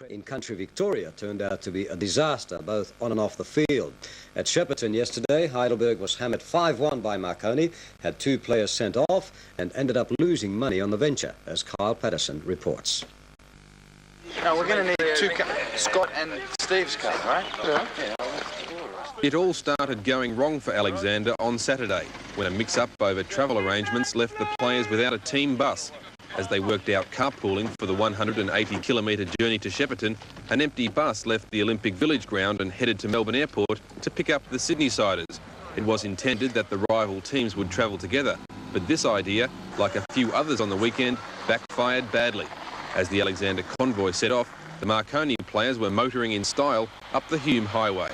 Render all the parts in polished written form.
In country Victoria turned out to be a disaster, both on and off the field. At Shepparton yesterday, Heidelberg was hammered 5-1 by Marconi, had 2 players sent off, and ended up losing money on the venture, as Carl Patterson reports. Now we're going to need 2 Scott and Steve's car, right? Yeah. It all started going wrong for Alexander on Saturday, when a mix-up over travel arrangements left the players without a team bus. As they worked out carpooling for the 180-kilometre journey to Shepparton, an empty bus left the Olympic Village ground and headed to Melbourne Airport to pick up the Sydney-siders. It was intended that the rival teams would travel together, but this idea, like a few others on the weekend, backfired badly. As the Alexander convoy set off, the Marconi players were motoring in style up the Hume Highway.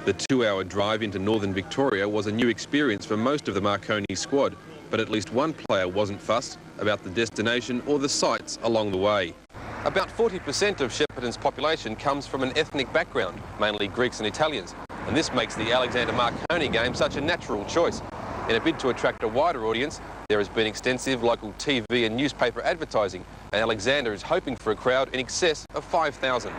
The 2-hour drive into northern Victoria was a new experience for most of the Marconi squad, but at least one player wasn't fussed about the destination or the sights along the way. About 40% of Shepparton's population comes from an ethnic background, mainly Greeks and Italians, and this makes the Alexander Marconi game such a natural choice. In a bid to attract a wider audience, there has been extensive local TV and newspaper advertising, and Alexander is hoping for a crowd in excess of 5,000.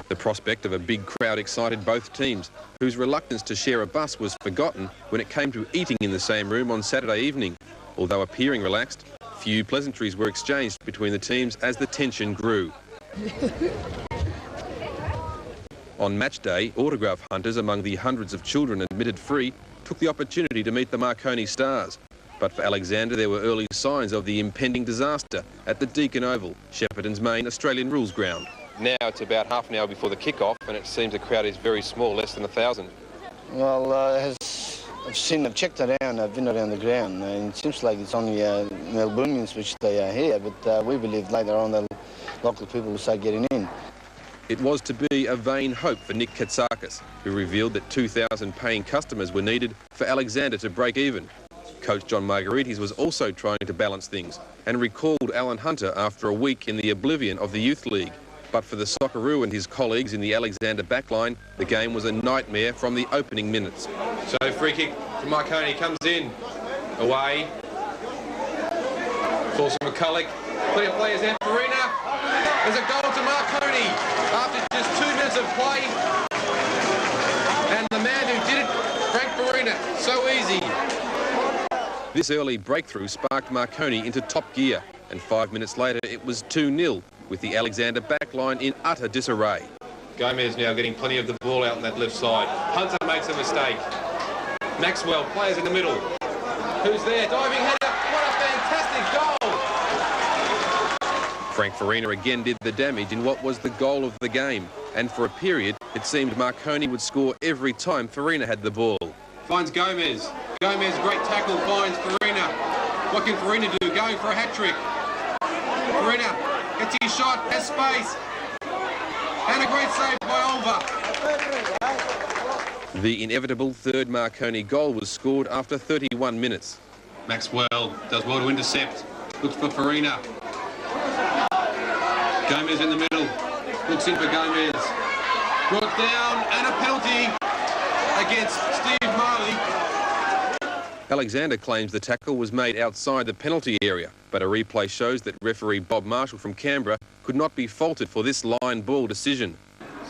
The prospect of a big crowd excited both teams, whose reluctance to share a bus was forgotten when it came to eating in the same room on Saturday evening. Although appearing relaxed, few pleasantries were exchanged between the teams as the tension grew. On match day, autograph hunters among the hundreds of children admitted free took the opportunity to meet the Marconi stars. But for Alexander, there were early signs of the impending disaster at the Deakin Oval, Shepparton's main Australian rules ground. Now it's about half an hour before the kick-off, and it seems the crowd is very small, less than 1,000. Well, I've checked around, I've been around the ground, and it seems like it's only Melbournians which they are here, but we believe later on the local people will start getting in. It was to be a vain hope for Nick Katsakis, who revealed that 2,000 paying customers were needed for Alexander to break even. Coach John Margaritis was also trying to balance things and recalled Alan Hunter after a week in the oblivion of the Youth League. But for the Socceroo and his colleagues in the Alexander backline, the game was a nightmare from the opening minutes. So free kick from Marconi comes in, away. Falls from McCulloch, plenty of players there, Farina. There's a goal to Marconi after just 2 minutes of play. And the man who did it, Frank Farina, so easy. This early breakthrough sparked Marconi into top gear, and 5 minutes later it was 2-0. With the Alexander backline in utter disarray. Gomez now getting plenty of the ball out on that left side. Hunter makes a mistake. Maxwell, players in the middle. Who's there? Diving header. What a fantastic goal! Frank Farina again did the damage in what was the goal of the game. And for a period, it seemed Marconi would score every time Farina had the ball. Finds Gomez. Gomez, great tackle, finds Farina. What can Farina do? Going for a hat-trick. Farina gets his shot, has space, and a great save by Olver. The inevitable third Marconi goal was scored after 31 minutes. Maxwell does well to intercept, looks for Farina. Gomez in the middle, looks in for Gomez. Brought down, and a penalty against Steve Marley. Alexander claims the tackle was made outside the penalty area, but a replay shows that referee Bob Marshall from Canberra could not be faulted for this line ball decision.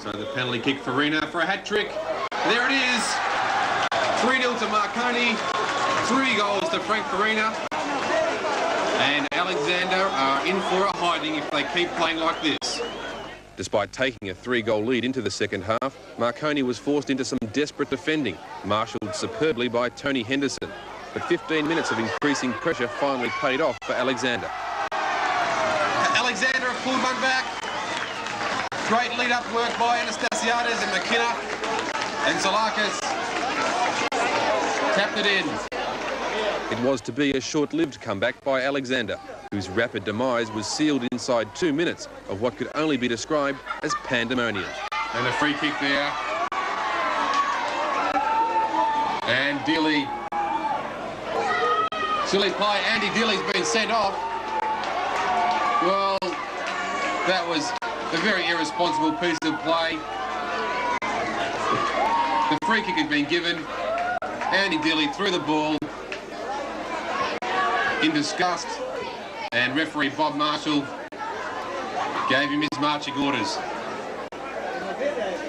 So the penalty kick for Farina for a hat-trick. There it is. 3-0 to Marconi, 3 goals to Frank Farina. And Alexander are in for a hiding if they keep playing like this. Despite taking a 3-goal lead into the second half, Marconi was forced into some desperate defending, marshalled superbly by Tony Henderson. But 15 minutes of increasing pressure finally paid off for Alexander. Alexander pulled one back. Great lead-up work by Anastasiades and McKenna. And Zalakis tapped it in. It was to be a short-lived comeback by Alexander, whose rapid demise was sealed inside 2 minutes of what could only be described as pandemonium. And a free kick there. And Dilly. Silly play. Andy Dilly's been sent off. Well, that was a very irresponsible piece of play. The free kick had been given. Andy Dilly threw the ball in disgust, and referee Bob Marshall Gave him his marching orders.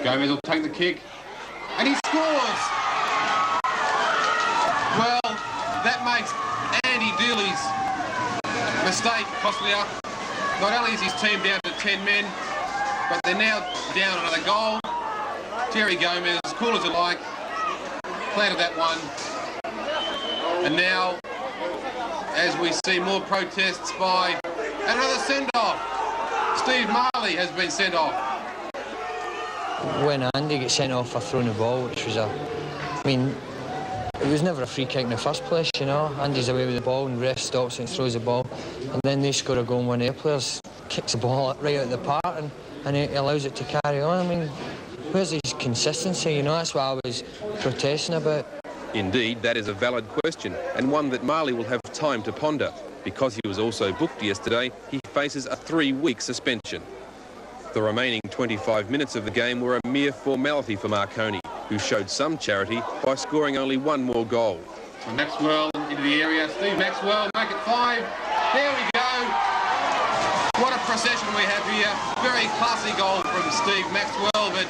Gomez will take the kick, and he scores! Well, that makes Andy Dooley's mistake costly up. Not only is his team down to 10 men, but they're now down another goal. Jerry Gomez, as cool as you like, planted that one. And now, as we see more protests by another send-off, Steve Marley has been sent off. When Andy gets sent off for throwing the ball, which was it was never a free kick in the first place, you know. Andy's away with the ball and ref stops and throws the ball, and then they score a goal and one of their players kicks the ball right out of the park and he allows it to carry on. I mean, where's his consistency, you know? That's what I was protesting about. Indeed, that is a valid question, and one that Marley will have time to ponder. Because he was also booked yesterday, he faces a 3-week suspension. The remaining 25 minutes of the game were a mere formality for Marconi, who showed some charity by scoring only one more goal. So Maxwell into the area. Steve Maxwell, make it 5. There we go. What a procession we have here. Very classy goal from Steve Maxwell, but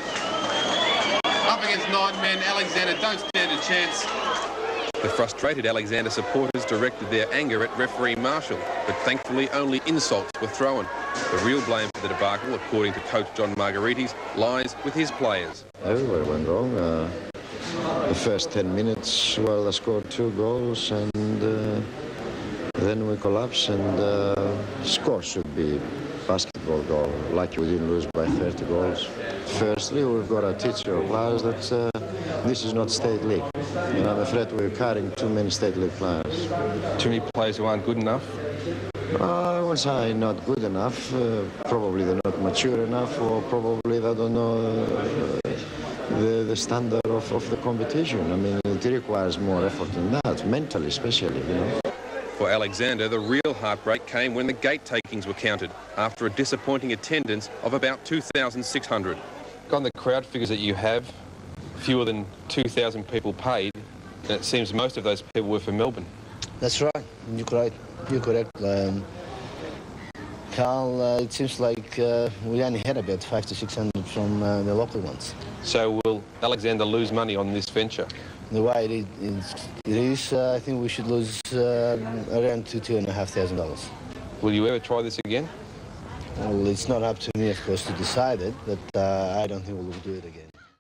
up against 9 men, Alexander don't stand a chance. The frustrated Alexander supporters directed their anger at referee Marshall, but thankfully only insults were thrown. The real blame for the debacle, according to coach John Margaritis, lies with his players. Everywhere went wrong. The first 10 minutes, well, they scored 2 goals, and then we collapsed, and score should be basketball goal, like we didn't lose by 30 goals. Firstly, we've got to teach our players that this is not state league. And I'm afraid we're carrying too many state league players. Too many players who aren't good enough? I would say not good enough. Probably they're not mature enough, or probably they don't know the standard of the competition. I mean, it requires more effort than that, mentally especially, you know. For Alexander, the real heartbreak came when the gate takings were counted, after a disappointing attendance of about 2,600. On the crowd figures that you have, fewer than 2,000 people paid, and it seems most of those people were from Melbourne. That's right. You're correct. You're correct. Carl, it seems like we only had about 500 to 600 from the local ones. So will Alexander lose money on this venture? The way it is, I think we should lose around $2,500. Will you ever try this again? Well, it's not up to me, of course, to decide it, but I don't think we'll do it again.